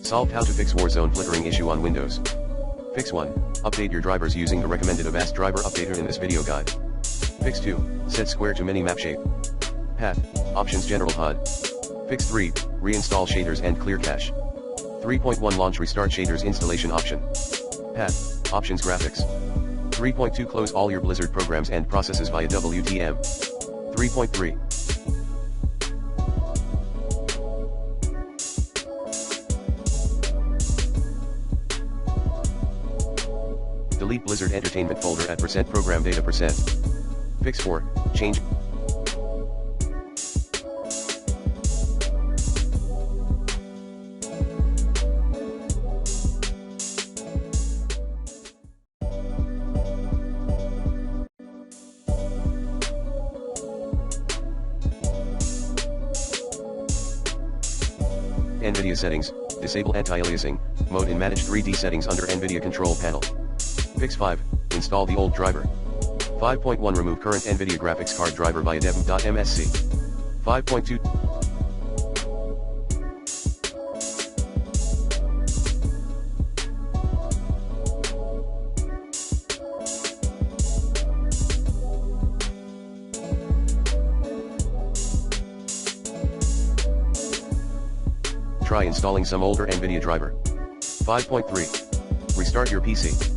Solved how to fix Warzone flickering issue on Windows. Fix 1. Update your drivers using the recommended Avast driver updater in this video guide. Fix 2. Set square to mini-map shape. Path, Options General HUD. Fix 3. Reinstall shaders and clear cache. 3.1 Launch Restart shaders installation option. Path, Options Graphics. 3.2 Close all your Blizzard programs and processes via WTM. 3.3. Delete Blizzard Entertainment folder at %program data %. Fix 4. Change NVIDIA settings. Disable anti-aliasing mode in Manage 3D settings under NVIDIA control panel. Fix 5. Install the old driver. 5.1 Remove current NVIDIA graphics card driver via dev.msc. 5.2 Try installing some older NVIDIA driver. 5.3 Restart your PC.